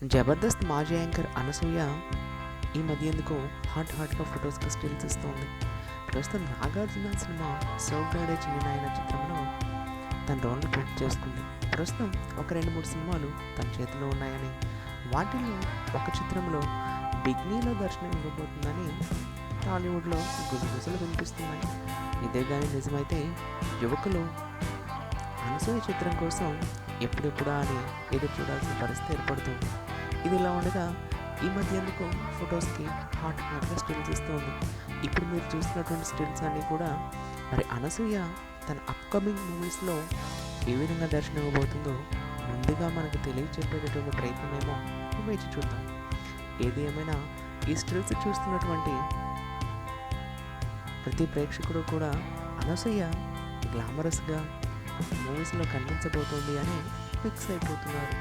జబర్దస్త్ మాజీ యాంకర్ అనసూయ ఈ మధ్య ఎందుకో హాట్గా ఫొటోస్కి స్టిల్స్ ఇస్తోంది. ప్రస్తుతం నాగార్జున సినిమా సోగ్గాడే చిన్ననాయన చిత్రంలో తన రోల్ని పూర్తి చేసుకుంది. ప్రస్తుతం ఒక 2-3 సినిమాలు తన చేతిలో ఉన్నాయని, వాటిల్లో ఒక చిత్రంలో బిగ్నీలో దర్శనం ఇవ్వబోతుందని టాలీవుడ్లో గుసగుసలు వినిపిస్తున్నాయి. ఇదే కానీ నిజమైతే యువకులు అనసూయ చిత్రం కోసం ఎప్పుడెప్పుడా అని ఎదురు చూడాల్సిన పరిస్థితి ఏర్పడుతుంది. ఇది ఇలా ఉండగా ఈ మధ్య ఎందుకు ఫొటోస్కి హాట్గా స్టిల్స్ ఇస్తుంది. ఇప్పుడు మీరు చూస్తున్నటువంటి స్టిల్స్ అన్నీ కూడా మరి అనసూయ తన అప్కమింగ్ మూవీస్లో ఏ విధంగా దర్శనం ఇవ్వబోతుందో ముందుగా మనకు తెలియచెప్పేటటువంటి ప్రయత్నమేమో వేచి చూద్దాం. ఏది ఏమైనా ఈ స్టిల్స్ చూస్తున్నటువంటి ప్రతి ప్రేక్షకుడు కూడా అనసూయ గ్లామరస్గా మూవీస్లో కనిపించబోతోంది అని ఫిక్స్ అయిపోతున్నారు.